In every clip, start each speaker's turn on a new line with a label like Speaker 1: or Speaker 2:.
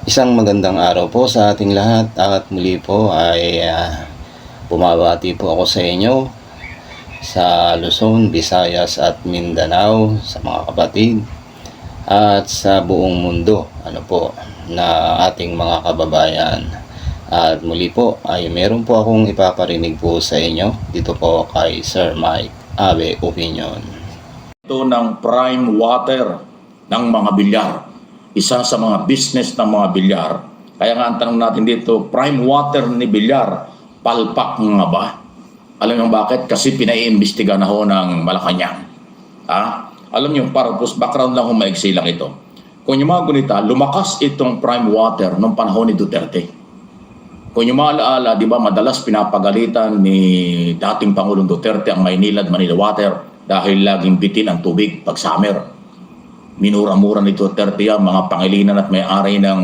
Speaker 1: Isang magandang araw po sa ating lahat at muli po ay bumabati po ako sa inyo sa Luzon, Visayas at Mindanao, sa mga kapatid at sa buong mundo na ating mga kababayan. At muli po ay meron po akong ipaparinig po sa inyo dito po kay Sir Mike Abe Opinion.
Speaker 2: Ito ng prime water ng mga bilyar. Isa sa mga business ng mga bilyar. Kaya nga ang tanong natin dito, prime water ni bilyar, palpak nga ba? Alam niyo bakit? Kasi pinaiimbestiga na ho ng Malacanang. Alam niyo, para background lang ho, maigsi lang ito. Kung yung mga gunita, lumakas itong prime water noong panahon ni Duterte. Kung yung maalaala, di ba, madalas pinapagalitan ni dating Pangulong Duterte ang Maynila at Manila Water dahil laging bitin ang tubig pag summer. Minura-mura ni Duterte ang mga pangilinan at may-ari ng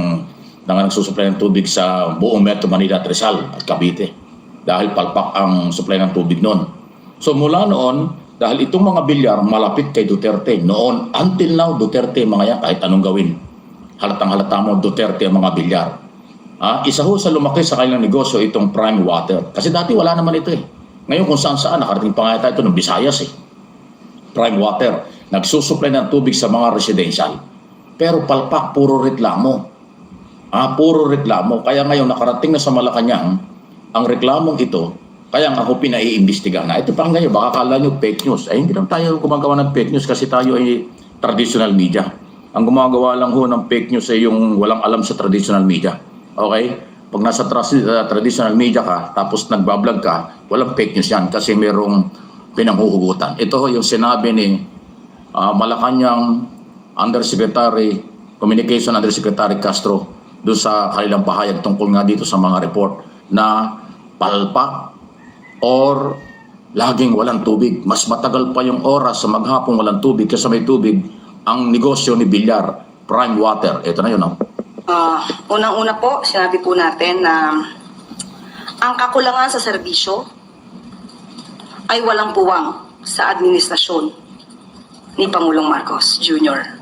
Speaker 2: nagsusupply ng tubig sa buong Metro Manila at Rizal at Cavite dahil palpak ang supply ng tubig noon. So mula noon, dahil itong mga bilyar malapit kay Duterte noon, until now Duterte mga yan kahit anong gawin. Halatang-halata mo Duterte ang mga bilyar. Isa ho sa lumaki sa kanilang negosyo itong prime water. Kasi dati wala naman ito eh. Ngayon kung saan-saan, nakarating pa nga ito ng Visayas eh. Prime water, nagsusupply ng tubig sa mga residential. Pero palpak, puro reklamo. Puro reklamo. Kaya ngayon nakarating na sa Malacanang, ang reklamong ito, kaya nga ako pinaiimbestiga na. Ito pa ngayon, baka kala nyo fake news. Ay hindi lang tayo gumagawa ng fake news kasi tayo ay traditional media. Ang gumagawa lang ho ng fake news ay yung walang alam sa traditional media. Okay? Pag nasa traditional media ka, tapos nagbablog ka, walang fake news yan kasi merong pinanghuhugutan. Ito ho yung sinabi ni Malacanang Undersecretary, Communication Undersecretary Castro doon sa kanilang pahayag tungkol nga dito sa mga report na palpak or laging walang tubig. Mas matagal pa yung oras sa maghapong walang tubig kasi may tubig ang negosyo ni Bilyar, prime water. Ito na yun, no?
Speaker 3: Unang-una po, sinabi po natin na ang kakulangan sa serbisyo ay walang puwang sa administrasyon ni Pangulong Marcos Jr.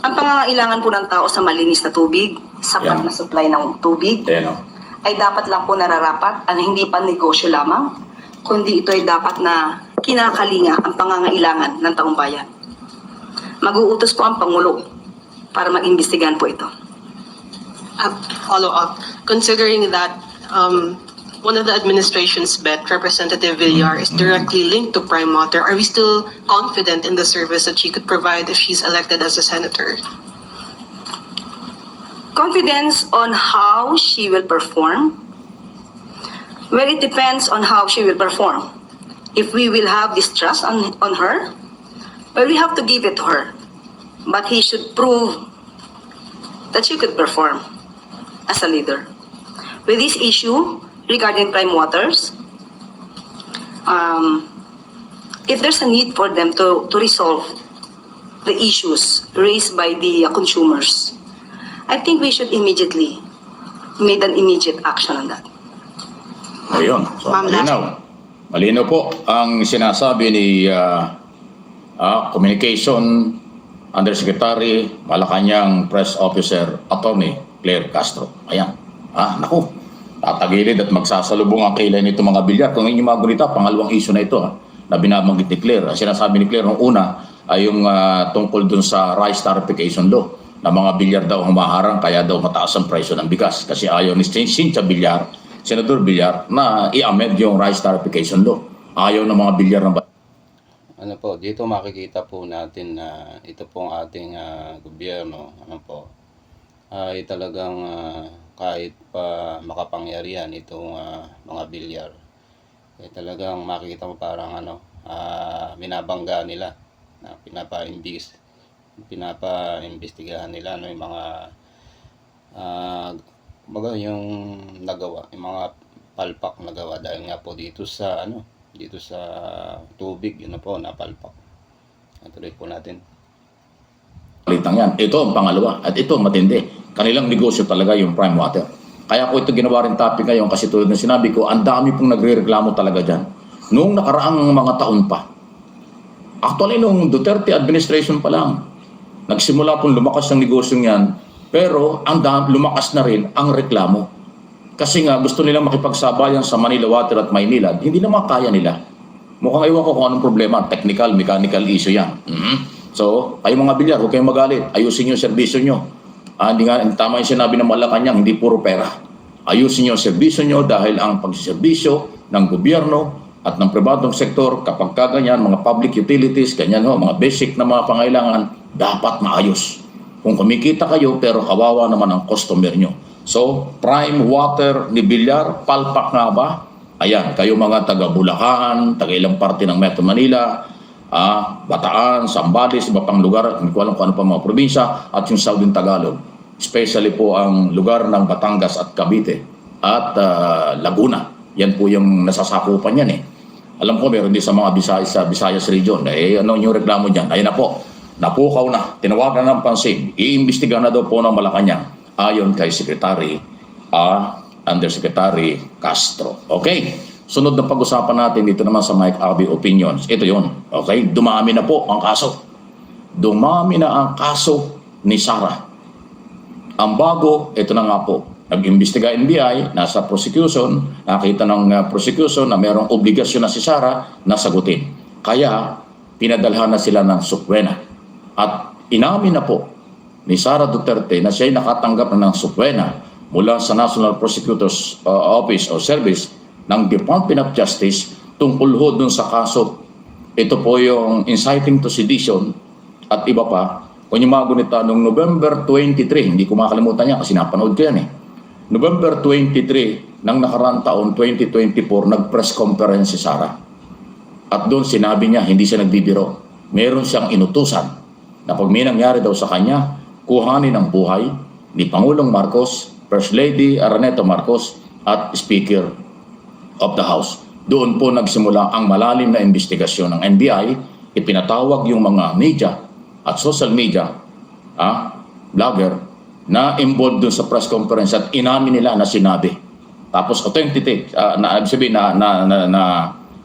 Speaker 3: Ang pangangailangan po ng tao sa malinis na tubig, sapat na supply ng tubig, ay dapat lang po nararapat at hindi pa negosyo lamang, kundi ito ay dapat na kinakalinga ang pangangailangan ng taong bayan. Mag-uutos po ang Pangulo para mag-imbestigahan po ito.
Speaker 4: Follow up. Considering that one of the administration's bet, Representative Villar, is directly linked to Prime Water, are we still confident in the service that she could provide if she's elected as a senator?
Speaker 3: Confidence on how she will perform? Well, it depends on how she will perform. If we will have distrust on her, well, we have to give it to her. But he should prove that she could perform as a leader. With this issue regarding prime waters, if there's a need for them to resolve the issues raised by the consumers, I think we should immediately make an immediate action on that.
Speaker 2: Ayun. So, malinaw po ang sinasabi ni Communication Undersecretary Malacanang Press Officer Attorney Claire Castro. Ayan. Naku, tatagilid at magsasalubong ang kilay nito mga bilyar. Kung inyong mga gunita, pangalawang issue na ito na binabanggit ni Claire. Sinasabi ni Claire nung una ay yung tungkol dun sa rice tarification law na mga bilyar daw humaharang kaya daw mataas ang presyo ng bigas. Kasi ayaw ni Cynthia Villar, Senator Villar, na i-amend yung rice tarification law. Ayaw ng mga bilyar ng
Speaker 1: Dito makikita po natin na ito pong ating gobyerno, ay talagang kahit pa makapangyarihan itong mga bilyar, talagang makikita mo parang binabangga nila na pinapa-imbestigahan nila yung mga yung nagawa, yung mga palpak na gawa dahil nga po dito sa tubig, yun na po, napalpak. Tuloy po natin.
Speaker 2: Litang yan. Ito ang pangalawa. At ito ang matindi. Kanilang negosyo talaga yung prime water. Kaya ko ito ginawa rin topic ngayon kasi tulad na sinabi ko, ang dami pong nagre-reklamo talaga dyan. Noong nakaraang mga taon pa. Actually, nung Duterte administration pa lang, nagsimula pong lumakas ang negosyo yan Pero lumakas na rin ang reklamo. Kasi nga gusto nilang makipagsabayan sa Manila Water at Maynila, hindi naman kaya nila. Mukhang ewan ko kung anong problema, technical, mechanical issue yan. So, kayo mga bilyar, huwag kayong magalit. Ayusin yung serbisyo nyo. Hindi nga, tama yung sinabi ng Malacanang, hindi puro pera. Ayusin yung serbisyo nyo dahil ang pagsiservisyo ng gobyerno at ng pribadong sektor, kapag kaganyan, mga public utilities, ganyan ho, mga basic na mga pangailangan, dapat maayos. Kung kumikita kayo, pero kawawa naman ang customer nyo. So, prime water ni Villar, palpak nga ba? Ayan, kayo mga taga Bulacan, taga ilang parte ng Metro Manila, Bataan, Zambales, iba pang lugar, hindi ko alam kung ano pa mga probinsya, at yung Southern Tagalog. Especially po ang lugar ng Batangas at Cavite at Laguna. Yan po yung nasasakupan yan eh. Alam ko meron din sa mga Visayas region. Ano yung reklamo dyan? Ayun na po, napukaw na, tinawagan ng pansin, iimbestiga na daw po ng Malacanang ayon kay Undersecretary Castro. Okay, sunod na pag-usapan natin dito naman sa Mike Abby Opinions. Ito yun, okay, dumami na po ang kaso. Dumami na ang kaso ni Sara. Ang bago, ito na nga po, nag-imbestiga NBI, nasa prosecution, nakita ng prosecution na mayroong obligasyon na si Sara na sagutin. Kaya, pinadalhan na sila ng subpoena. At inamin na po ni Sara Duterte na siya'y nakatanggap na ng subpoena mula sa National Prosecutor's Office o Service ng Department of Justice tungkol ho dun sa kaso. Ito po yung inciting to sedition at iba pa. Kung yung mga gunita, noong November 23, hindi ko makalimutan yan kasi napanood ko yan eh. November 23 ng nakaraang taon, 2024, nag-press conference si Sara. At doon sinabi niya, hindi siya nagbibiro. Meron siyang inutusan na pag may nangyari daw sa kanya, kuhanin ang buhay ni Pangulong Marcos, First Lady Araneta Marcos at Speaker of the House. Doon po nagsimula ang malalim na investigasyon ng NBI. Ipinatawag yung mga media at social media, vlogger, na involved doon sa press conference at inamin nila na sinabi. Tapos authentic,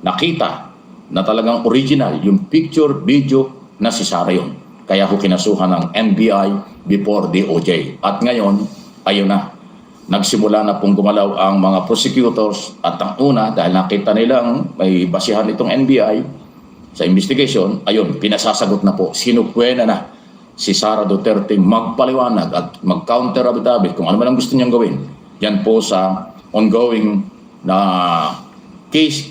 Speaker 2: nakita na talagang original yung picture, video na si Sara yun. Kaya ko kinasuhan ng NBI before DOJ. At ngayon, ayun na. Nagsimula na pong gumalaw ang mga prosecutors at ang una, dahil nakita nilang may basihan itong NBI sa investigation, ayun, pinasasagot na po. Sinukwena na si Sara Duterte magpaliwanag at mag-counter affidavit kung ano man ang gusto niyang gawin. Yan po sa ongoing na case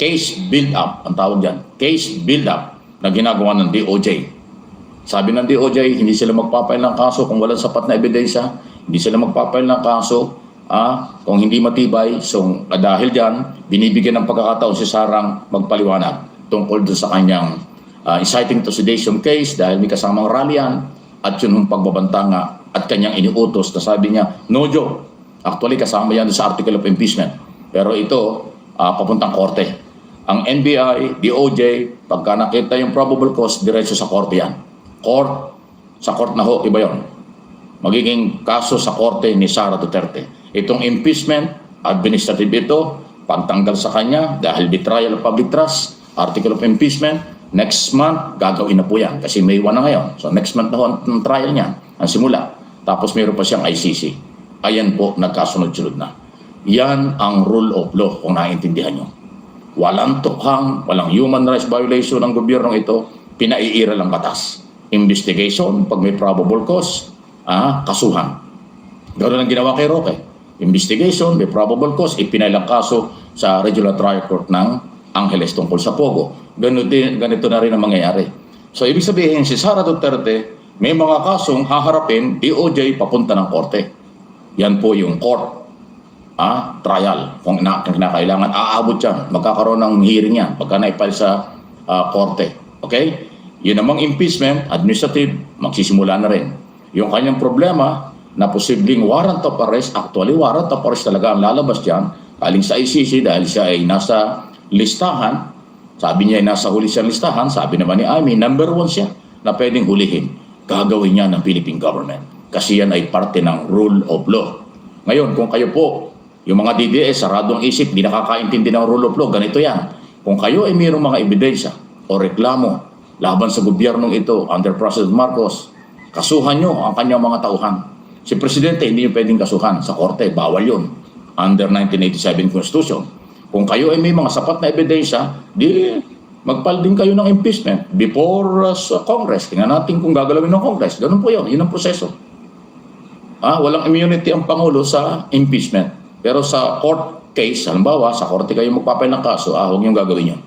Speaker 2: build-up, ang tawag dyan, case build-up na ginagawa ng DOJ. Sabi ng DOJ, hindi sila magpapail ng kaso kung walang sapat na ebidensya, hindi sila magpapail ng kaso kung hindi matibay. So dahil dyan, binibigyan ng pagkakataon si Sarang magpaliwanag tungkol dun sa kanyang inciting to sedition case dahil may kasamang rallian at yun yung pagbabantanga at kanyang iniutos na sabi niya, no joke. Actually, kasama yan sa article of impeachment. Pero ito, papuntang korte. Ang NBI, DOJ, pagka nakita yung probable cause, diretso sa korte yan. Sa court na ho, iba yun. Magiging kaso sa korte ni Sara Duterte. Itong impeachment, administrative ito, pagtanggal sa kanya dahil betrayal of public trust, article of impeachment, next month, gagawin na po yan. Kasi May 1 na ngayon. So next month na ho ang trial niyan, ang simula. Tapos mayroon pa siyang ICC. Ayan po, nagkasunod-sunod na. Yan ang rule of law, kung naiintindihan nyo. Walang tukhang, walang human rights violation ng gobyernong ito, pinaiiral ang batas. Investigation, pag may probable cause, kasuhan. Ganoon ang ginawa kay Roque. Investigation, may probable cause, ipinailang kaso sa Regional Trial Court ng Angeles tungkol sa Pogo. Ganito na rin ang mangyayari. So, ibig sabihin, si Sara Duterte, may mga kasong haharapin, DOJ papunta ng korte. Yan po yung court trial. Kung kinakailangan, aabot yan. Magkakaroon ng hearing yan pagka naipile sa korte. Okay? Yun namang impeachment, administrative, magsisimula na rin. Yung kanyang problema na posibleng warrant of arrest, actually warrant of arrest talaga ang lalabas dyan, galing sa ICC dahil siya ay nasa listahan. Sabi niya ay nasa huli siyang listahan, sabi naman ni Amy, number 1 siya na pwedeng hulihin. Gagawin niya ng Philippine government. Kasi yan ay parte ng rule of law. Ngayon, kung kayo po, yung mga DDS, saradong isip, di nakakaintindi ng rule of law, ganito yan. Kung kayo ay mayroong mga ebidensya o reklamo laban sa gobyernong ito under President Marcos, kasuhan nyo ang kanyang mga tauhan. Si Presidente, hindi nyo pwedeng kasuhan sa korte. Bawal yun. Under 1987 Constitution. Kung kayo ay may mga sapat na ebidensya, di magpal din kayo ng impeachment before Congress. Tingnan natin kung gagalawin ng Congress. Ganun po yun. Yun ang proseso. Walang immunity ang Pangulo sa impeachment. Pero sa court case, halimbawa, sa korte kayo magpapail ng kaso, huwag niyong gagawin yun.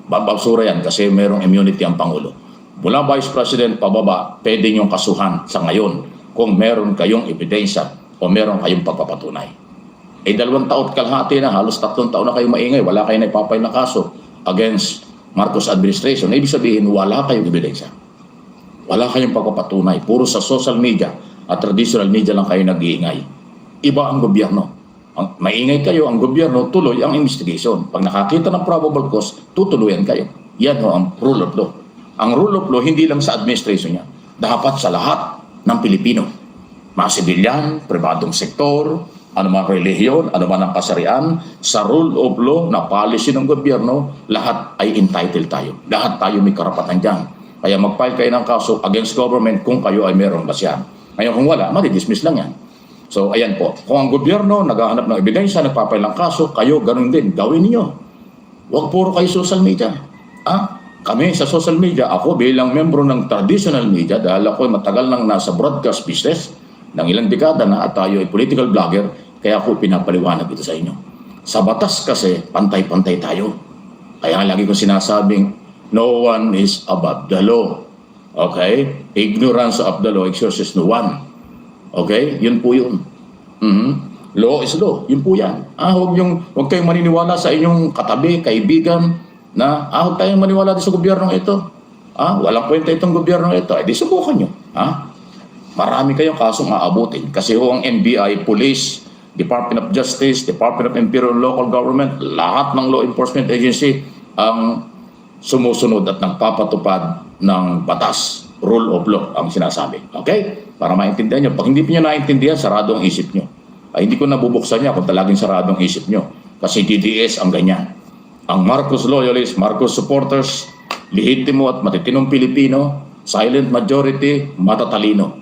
Speaker 2: Bababsura yan kasi merong immunity ang Pangulo. Mula Vice President pababa, pwede niyong kasuhan sa ngayon kung meron kayong ebidensya o meron kayong pagpapatunay. 2 taon kalahati na, halos 3 taon na kayo maingay, wala kayong naipapail na kaso against Marcos administration. Ibig sabihin, wala kayong ebidensya. Wala kayong pagpapatunay. Puro sa social media at traditional media lang kayo nag-iingay. Iba ang gobyerno. Maingay kayo, ang gobyerno, tuloy ang investigation. Pag nakakita ng probable cause, tutuloyan kayo. Yan ang rule of law. Ang rule of law, hindi lang sa administration niya. Dapat sa lahat ng Pilipino. Mga sibilyan, pribadong sektor, anumang relihiyon, anuman ang kasarian, sa rule of law na policy ng gobyerno, lahat ay entitled tayo. Lahat tayo may karapatan dyan. Kaya mag-file kayo ng kaso against government kung kayo ay meron basyan. Ngayon kung wala, madidismiss lang yan. So ayan po, kung ang gobyerno naghahanap ng ebidensya, nagpapail ng kaso, kayo ganun din, gawin niyo. Huwag puro kayo social media. Kami sa social media, ako bilang membro ng traditional media, dahil ako matagal nang nasa broadcast business, ng ilang dekada na at tayo ay political blogger, kaya ako pinapaliwanag ito sa inyo. Sa batas kasi, pantay-pantay tayo. Kaya lagi ko sinasabing, no one is above the law. Okay? Ignorance of the law exercises no one. Okay? Yun po yun. Law is law. Yun po yan. Huwag kayong maniniwala sa inyong katabi, kaibigan, na huwag tayong maniwala sa gobyernong ito. Walang kwenta itong gobyernong ito. Di subukan nyo. Marami kayong kasong aabutin. Kasi ang NBI, Police, Department of Justice, Department of Imperial Local Government, lahat ng law enforcement agency ang sumusunod at nagpapatupad ng batas. Rule of law ang sinasabi. Okay? Para maintindihan nyo. Pag hindi nyo naintindihan, sarado ang isip nyo. Hindi ko nabubuksan niya kung talagang sarado ang isip nyo. Kasi DDS ang ganyan. Ang Marcos loyalists, Marcos supporters, lehitimo at matitinong Pilipino, silent majority, matatalino.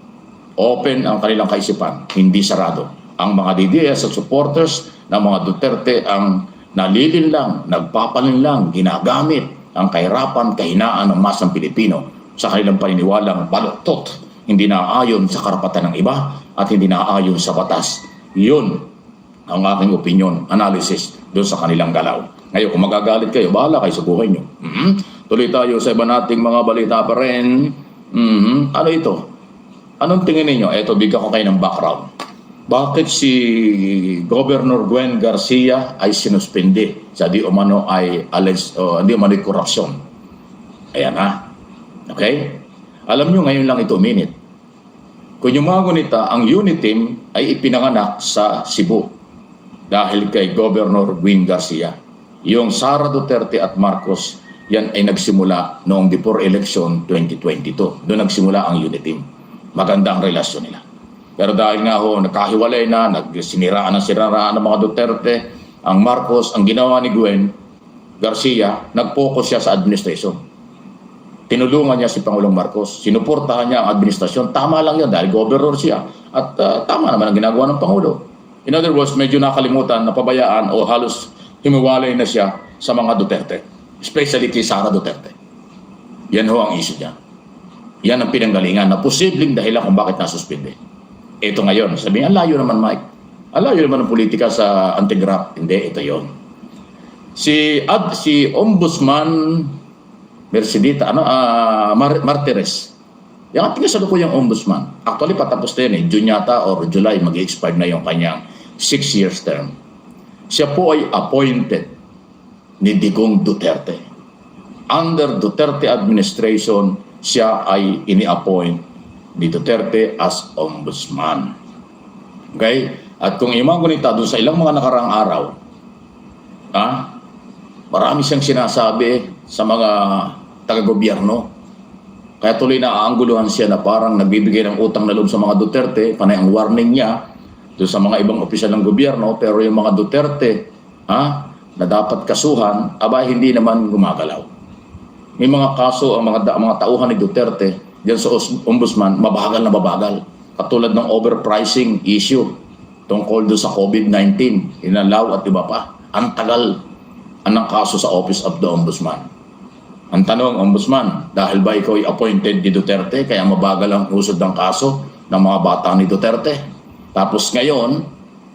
Speaker 2: Open ang kanilang kaisipan, hindi sarado. Ang mga DDS at supporters ng mga Duterte ang nalilinlang, nagpapalinlang, ginagamit ang kahirapan, kahinaan ng masang Pilipino sa kanilang paniniwalang baluktot, hindi naaayon sa karapatan ng iba at hindi naaayon sa batas. Yun ang aking opinion, analysis doon sa kanilang galaw. Ngayon, kung magagalit kayo, bahala kayo sa buhay nyo. Tuloy tayo sa iba nating mga balita pa rin. Ano ito? Anong tingin ninyo? Ito, bigyan ko kayo ng background. Bakit si Governor Gwen Garcia ay sinuspindi sa di umano ay di umano ay korupsyon? Ayan Okay? Alam nyo, ngayon lang ito minute. Kung yung mga gunita, ang unit team ay ipinanganak sa Cebu dahil kay Governor Gwen Garcia. Yung Sara Duterte at Marcos, yan ay nagsimula noong before election 2022. Doon nagsimula ang unit team. Maganda ang relasyon nila. Pero dahil nga nagkahiwalay na, nagsiniraan ng mga Duterte, ang Marcos, ang ginawa ni Gwen Garcia, nag-focus siya sa administration. Tinulungan niya si Pangulong Marcos, sinuportahan niya ang administrasyon. Tama lang yan dahil governor siya. At tama naman ang ginagawa ng Pangulo. In other words, medyo nakalimutan, napabayaan o halos himiwalay na siya sa mga Duterte. Especially kay Sara Duterte. Yan ang isip niya. Yan ang pinanggalingan na posibleng dahilan kung bakit nasuspinde. Ito ngayon, sabihin, alayo naman Mike. Alayo naman ang politika sa anti-graft. Hindi, ito yon. Si Ombudsman Mercedita, Martires. Yung ating kasalukuyang ombudsman. Actually, patapos na yun June yata or July, mag-expire na yung kanyang 6 years term. Siya po ay appointed ni Digong Duterte. Under Duterte administration, siya ay ini-appoint ni Duterte as ombudsman. Okay? At kung imagunita doon sa ilang mga nakaraang araw, marami siyang sinasabi sa mga taga-gobyerno. Kaya tuloy na aanggulohan siya na parang nagbibigay ng utang na loob sa mga Duterte, panay ang warning niya doon sa mga ibang opisyal ng gobyerno, pero yung mga Duterte na dapat kasuhan, hindi naman gumagalaw. May mga kaso ang mga tauhan ni Duterte diyan sa ombudsman, mabagal na mabagal. Katulad ng overpricing issue tungkol doon sa COVID-19, inalaw at iba pa. Ang tagal ang kaso sa Office of the Ombudsman. Ang tanong, Ombudsman, dahil ba ikaw ay appointed ni Duterte kaya mabagal ang usod ng kaso ng mga bata ni Duterte? Tapos ngayon,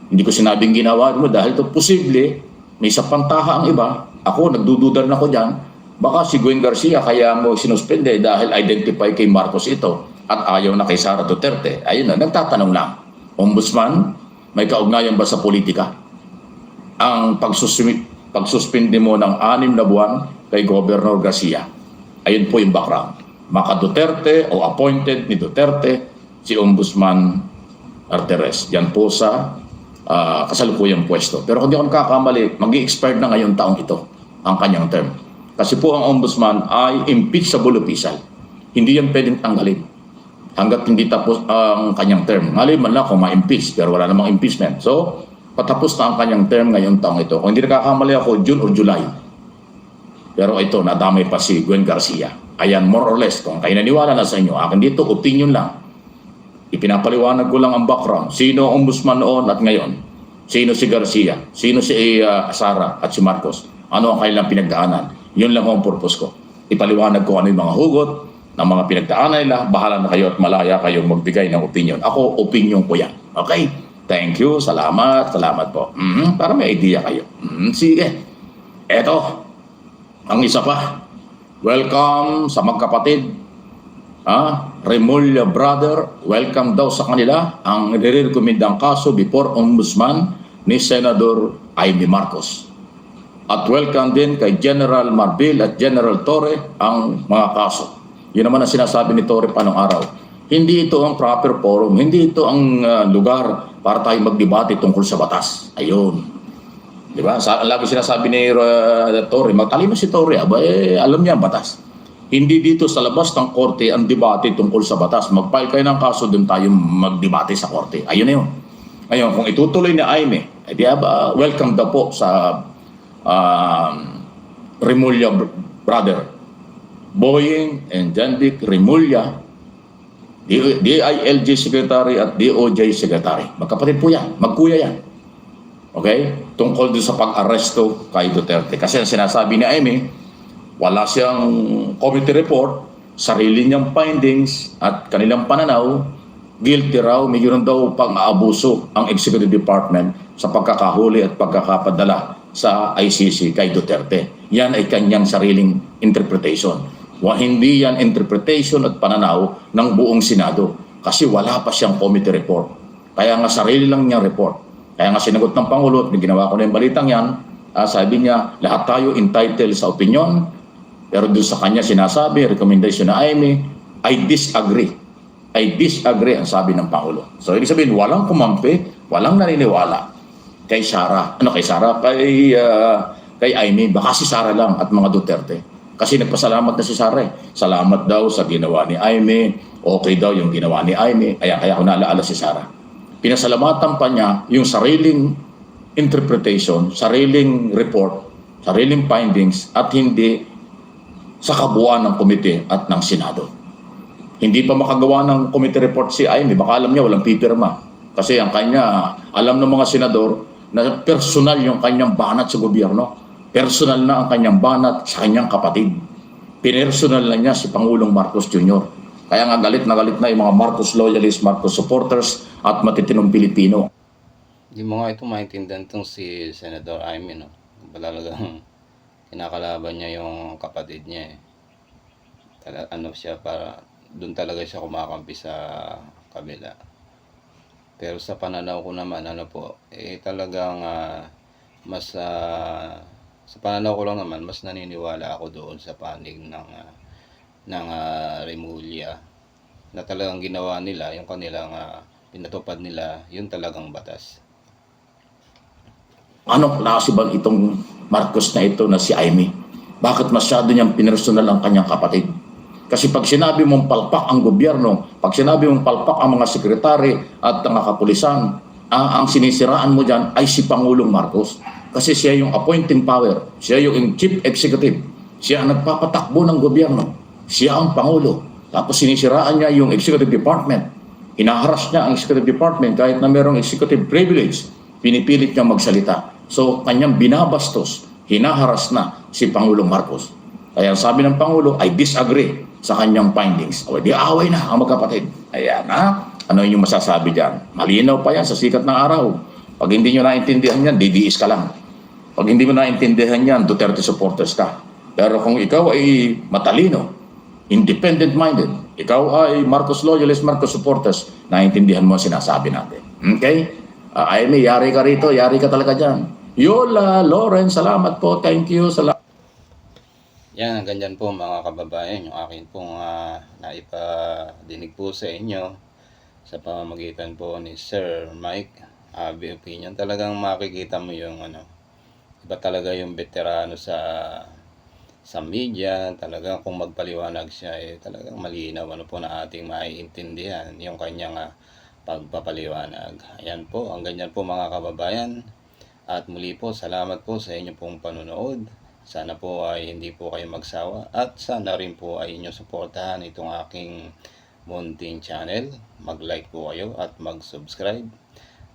Speaker 2: hindi ko sinabing ginawa mo dahil ito posible, may sapantaha ang iba. Ako, nagdududa na ako dyan. Baka si Gwen Garcia kaya mo sinuspende dahil identify kay Marcos ito at ayaw na kay Sara Duterte. Ayun na, nagtatanong lang. Ombudsman, may kaugnayan ba sa politika? Ang pagsuspindi mo ng 6 na buwan kay Governor Garcia. Ayun po yung background. Maka Duterte o appointed ni Duterte si Ombudsman Arteres. Yan po sa kasalukuyang pwesto. Pero kung di ako nakakamali, mag-i-expired na ngayon taong ito ang kanyang term. Kasi po ang Ombudsman ay impeachable official. Hindi yan pwedeng tanggalin hanggat hindi tapos ang kanyang term. Maliban lang kung ma-impeach, pero wala namang impeachment. So, patapos na ang kanyang term ngayong taong ito. Kung hindi nakakamali ako, June or July. Pero ito, nadamay pa si Gwen Garcia. Ayan, more or less, kung kayo naniwala na sa inyo, akin dito, opinion lang. Ipinapaliwanag ko lang ang background. Sino ang ombudsman noon at ngayon? Sino si Garcia? Sino si Sara at si Marcos? Ano ang kailang pinagdaanan? Yun lang ang purpose ko. Ipaliwanag ko ano yung mga hugot ng mga pinagdaanan nila. Bahala na kayo at malaya kayong magbigay ng opinion. Ako, opinion ko yan. Okay? Thank you. Salamat. Salamat po. Para may idea kayo. Sige. Eto. Ang isa pa. Welcome sa magkapatid. Remulla brother. Welcome daw sa kanila ang nire-recommend ang kaso before Ombudsman ni Senador Amy Marcos. At welcome din kay General Marbil at General Torre ang mga kaso. Yun naman ang sinasabi ni Torre pa nung araw. Hindi ito ang proper forum. Hindi ito ang lugar para tayo magdebate tungkol sa batas. Ayun. Di ba? Lagi sinasabi ni Torre, matalino si Torre, alam niya ang batas. Hindi dito sa labas ng korte ang debate tungkol sa batas. Mag-file kayo ng kaso, doon tayo magdebate sa korte. Ayun na yun. Ngayon, kung itutuloy ni Aimee, welcome daw po sa Remulla brother. Boying and Jandic Remulla, DILG Secretary at DOJ Secretary. Magkapatid po yan. Magkuya yan. Okay? Tungkol din sa pag-aresto kay Duterte. Kasi ang sinasabi ni Aimee, wala siyang committee report, sarili niyang findings at kanilang pananaw, guilty raw, mayroon daw pang-aabuso ang Executive Department sa pagkakahuli at pagkakapadala sa ICC kay Duterte. Yan ay kanyang sariling interpretation. Hindi yan interpretation at pananaw ng buong Senado kasi wala pa siyang committee report. Kaya nga sarili lang niyang report. Kaya nga sinagot ng Pangulo at ginawa ko na yung balitang yan, sabi niya, lahat tayo entitled sa opinion, pero doon sa kanya sinasabi, recommendation na Aimee, I disagree. I disagree ang sabi ng Pangulo. So, ibig sabihin, walang kumampi, walang naniniwala kay Sara. Kay Sara? Kay Aimee. Baka si Sara lang at mga Duterte. Kasi nagpasalamat na si Sara. Salamat daw sa ginawa ni Aimee. Okay daw yung ginawa ni Aimee. Kaya ako naalaala si Sara. Pinasalamatan pa niya yung sariling interpretation, sariling report, sariling findings, at hindi sa kabuuan ng komite at ng Senado. Hindi pa makagawa ng committee report si Aimee, baka alam niya walang pipirma. Kasi ang kanya, alam ng mga senador na personal yung kanyang banat sa gobyerno. Personal na ang kanyang banat sa kanyang kapatid. Pinersonal na niya si Pangulong Marcos Jr. Kaya nga galit na yung mga Marcos loyalists, Marcos supporters at matitinong Pilipino.
Speaker 1: Hindi mo nga ito maintindihan itong si Senator Aimee, no? Talagang kinakalaban niya yung kapatid niya, eh. Siya, para doon talaga siya kumakampi sa kabila. Pero sa pananaw ko naman, talagang sa pananaw ko lang naman, mas naniniwala ako doon sa panig ng Remulla na talagang ginawa nila, yung kanilang pinatupad nila, yun talagang batas.
Speaker 2: Anong klase ba itong Marcos na ito na si Aimee? Bakit masyado niyang pinersonal ang kanyang kapatid? Kasi pag sinabi mong palpak ang gobyerno, pag sinabi mong palpak ang mga sekretary at mga kapulisan, ang sinisiraan mo dyan ay si Pangulong Marcos. Kasi siya yung appointing power, siya yung chief executive, siya ang nagpapatakbo ng gobyerno, siya ang Pangulo. Tapos sinisiraan niya yung executive department. hinaharas niya ang executive department kahit na merong executive privilege, pinipilit niya magsalita. So, kanyang binabastos, hinaharas na si Pangulong Marcos. Kaya sabi ng Pangulo, I disagree sa kanyang findings. O, di away na ang magkapatid. Ayan, ha? Ano yung masasabi dyan? Malinaw pa yan sa sikat ng araw. Pag hindi nyo naintindihan yan, DDS ka lang. Pag hindi mo naintindihan yan, Duterte supporters ka. Pero kung ikaw ay matalino, independent-minded, ikaw ay Marcos loyalist, Marcos supporters, naintindihan mo ang sinasabi natin. Okay? Amy, yari ka rito, yari ka talaga dyan. Yola, Lauren, salamat po, thank you, salamat.
Speaker 1: Yan, ganyan po mga kababayan, yung akin pong naipadinig po sa inyo sa pamamagitan po ni Sir Mike. Opinion, talagang makikita mo yung iba talaga yung veterano sa media, talagang kung magpaliwanag siya, talagang malinaw po na ating maiintindihan yung kanyang pagpapaliwanag. Ayan po, ang ganyan po mga kababayan. At muli po, salamat po sa inyo pong panonood. Sana po ay hindi po kayo magsawa at sana rin po ay inyo suportahan itong aking munting channel. Mag-like po kayo at mag-subscribe.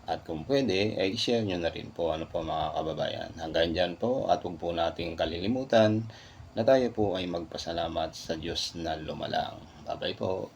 Speaker 1: At kung pwede, ay share nyo na rin po mga kababayan. Hanggang dyan po at huwag po nating kalilimutan na tayo po ay magpasalamat sa Diyos na lumalang. Bye-bye po.